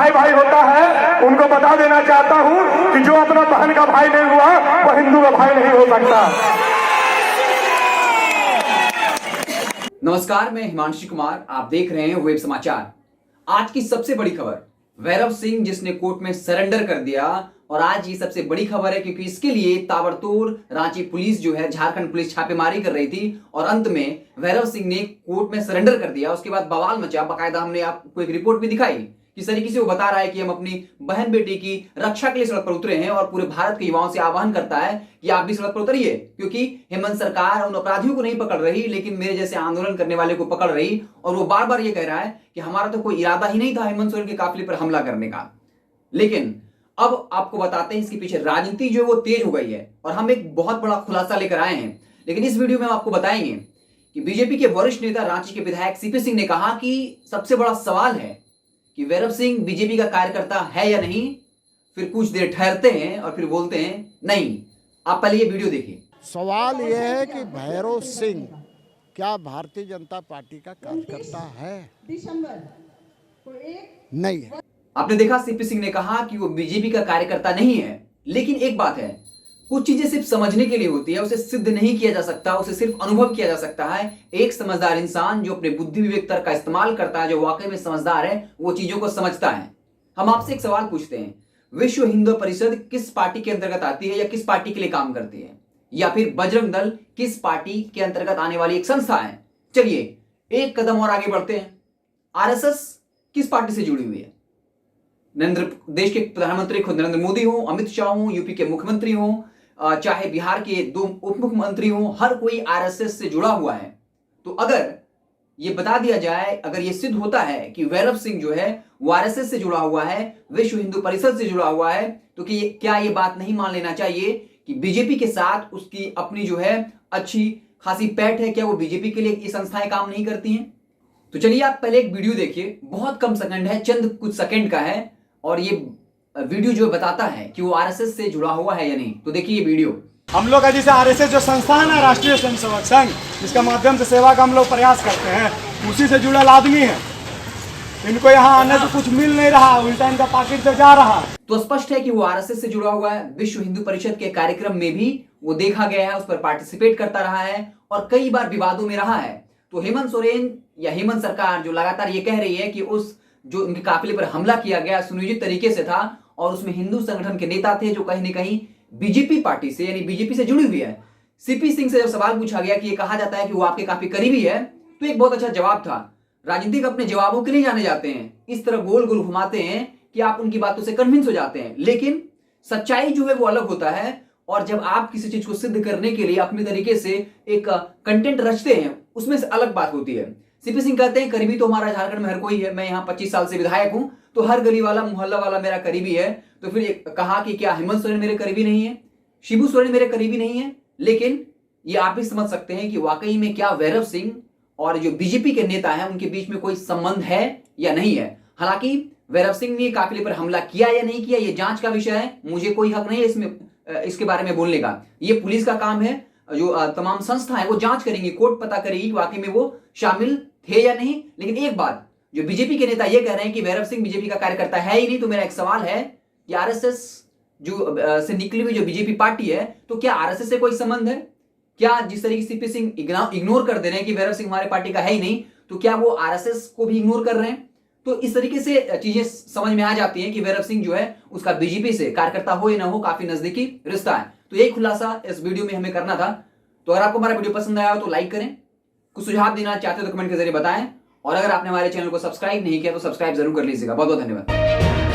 भाई भाई होता है, उनको बता देना चाहता हूं कि जो अपना बहन का भाई नहीं हुआ वो हिंदू का भाई नहीं हो सकता। नमस्कार, मैं हिमांशु कुमार, आप देख रहे हैं वेब समाचार। आज की सबसे बड़ी खबर, भैरव सिंह जिसने कोर्ट में सरेंडर कर दिया। और आज ये सबसे बड़ी खबर है क्योंकि इसके लिए ताबड़तोड़ रांची पुलिस जो है, झारखंड पुलिस छापेमारी कर रही थी और अंत में भैरव सिंह ने कोर्ट में सरेंडर कर दिया। उसके बाद बवाल मचा, बाकायदा हमने आपको एक रिपोर्ट भी दिखाई किस तरीके से वो बता रहा है कि हम अपनी बहन बेटी की रक्षा के लिए सड़क पर उतरे हैं और पूरे भारत के युवाओं से आह्वान करता है कि आप भी सड़क पर उतरिए, क्योंकि हेमंत सरकार उन अपराधियों को नहीं पकड़ रही लेकिन मेरे जैसे आंदोलन करने वाले को पकड़ रही। और वो बार बार ये कह रहा है कि हमारा तो कोई इरादा ही नहीं था हेमंत सोरेन के काफिले पर हमला करने का। लेकिन अब आपको बताते हैं इसके पीछे राजनीति जो है वो तेज हो गई है और हम एक बहुत बड़ा खुलासा लेकर आए हैं। लेकिन इस वीडियो में हम आपको बताएंगे कि बीजेपी के वरिष्ठ नेता रांची के विधायक सीपी सिंह ने कहा कि सबसे बड़ा सवाल है कि भैरव सिंह बीजेपी का कार्यकर्ता है या नहीं। फिर कुछ देर ठहरते हैं और फिर बोलते हैं नहीं। आप पहले ये वीडियो देखिए। सवाल यह है कि भैरव सिंह क्या भारतीय जनता पार्टी का कार्यकर्ता है? नहीं है। आपने देखा, सीपी सिंह ने कहा कि वो बीजेपी का कार्यकर्ता नहीं है। लेकिन एक बात है, कुछ चीजें सिर्फ समझने के लिए होती है, उसे सिद्ध नहीं किया जा सकता, उसे सिर्फ अनुभव किया जा सकता है। एक समझदार इंसान जो अपने बुद्धि विवेक तर्क का इस्तेमाल करता है, जो वाकई में समझदार है, वो चीजों को समझता है। हम आपसे एक सवाल पूछते हैं, विश्व हिंदू परिषद किस पार्टी के अंतर्गत आती है या किस पार्टी के लिए काम करती है? या फिर बजरंग दल किस पार्टी के अंतर्गत आने वाली एक संस्था है? चलिए एक कदम और आगे बढ़ते हैं। आरएसएस किस पार्टी से जुड़ी हुई है? देश के प्रधानमंत्री खुद नरेंद्र मोदी हो, अमित शाह हो, यूपी के मुख्यमंत्री हो, चाहे बिहार के 2 उप मुख्यमंत्री हो, हर कोई आरएसएस से जुड़ा हुआ है। तो अगर ये बता दिया जाए, अगर ये सिद्ध होता है कि भैरव सिंह जो है वो आरएसएस से जुड़ा हुआ है, विश्व हिंदू परिषद से जुड़ा हुआ है, तो क्या ये बात नहीं मान लेना चाहिए कि बीजेपी के साथ उसकी अपनी जो है अच्छी खासी पैठ है? क्या वो बीजेपी के लिए ये संस्थाएं काम नहीं करती हैं? तो चलिए आप पहले एक वीडियो देखिए, बहुत कम सेकंड है, चंद कुछ सेकंड का है और ये वीडियो जो बताता है कि वो आरएसएस से जुड़ा हुआ है या नहीं। तो देखिए ये वीडियो। हम लोग का जैसे आरएसएस जो संस्थान है, राष्ट्रीय स्वयंसेवक संघ, जिसका माध्यम से सेवा का हम लोग प्रयास करते हैं, उसी से जुड़ल आदमी है। इनको यहाँ आने से कुछ मिल नहीं रहा, उल्टा इनका पॉकेट से जा रहा। तो स्पष्ट है कि वो आरएसएस से जुड़ा हुआ है। विश्व हिंदू परिषद के कार्यक्रम में भी वो देखा गया है, उस पर पार्टिसिपेट करता रहा है और कई बार विवादों में रहा है। तो हेमंत सोरेन या हेमंत सरकार जो लगातार ये कह रही है कि उस जो उनके काफिले पर हमला किया गया सुनियोजित तरीके से था और उसमें हिंदू संगठन के नेता थे जो कहीं ना कहीं बीजेपी पार्टी से यानी बीजेपी से जुड़ी हुई है। सीपी सिंह से जब सवाल पूछा गया कि ये कहा जाता है कि वो आपके काफी करीबी है, तो एक बहुत अच्छा जवाब था। राजनीतिक अपने जवाबों के लिए जाने जाते हैं, इस तरह गोल गोल घुमाते हैं कि आप उनकी बातों से कन्विंस हो जाते हैं। लेकिन सच्चाई जो है वो अलग होता है और जब आप किसी चीज को सिद्ध करने के लिए अपने तरीके से एक कंटेंट रचते हैं, उसमें से अलग बात होती है। सीपी सिंह कहते हैं करीबी तो हमारा झारखंड में हर कोई है, मैं यहाँ 25 साल से विधायक हूं, तो हर गली वाला मोहल्ला वाला मेरा करीबी है। तो फिर कहा कि क्या हेमंत सोरेन मेरे करीबी नहीं है, शिबू सोरेन मेरे करीबी नहीं है? लेकिन ये आप भी समझ सकते हैं कि वाकई में क्या भैरव सिंह और जो बीजेपी के नेता हैं उनके बीच में कोई संबंध है या नहीं है। हालांकि भैरव सिंह ने काफिले पर हमला किया या नहीं किया, ये जांच का विषय है, मुझे कोई हक नहीं है इसमें इसके बारे में बोलने का। ये पुलिस का काम है, जो तमाम संस्था है वो जांच करेंगी, कोर्ट पता करेगी कि वाकई में वो शामिल थे या नहीं। लेकिन एक बात, जो बीजेपी के नेता ये कह रहे हैं कि भैरव सिंह बीजेपी का कार्यकर्ता है ही नहीं, तो मेरा एक सवाल है कि आरएसएस जो से निकली हुई जो बीजेपी पार्टी है, तो क्या आरएसएस से कोई संबंध है? क्या जिस तरीके से सीपी सिंह इग्नोर कर दे रहे हैं कि भैरव सिंह हमारे पार्टी का है ही नहीं, तो क्या वो आरएसएस को भी इग्नोर कर रहे हैं? तो इस तरीके से चीजें समझ में आ जाती हैं कि भैरव सिंह जो है उसका बीजेपी से कार्यकर्ता हो या ना हो, काफी नजदीकी रिश्ता है। तो यही खुलासा इस वीडियो में हमें करना था। तो अगर आपको हमारा वीडियो पसंद आया हो तो लाइक करें, कुछ सुझाव देना चाहते हो तो कमेंट के जरिए बताएं, और अगर आपने हमारे चैनल को सब्सक्राइब नहीं किया तो सब्सक्राइब जरूर कर लीजिएगा। बहुत बहुत धन्यवाद।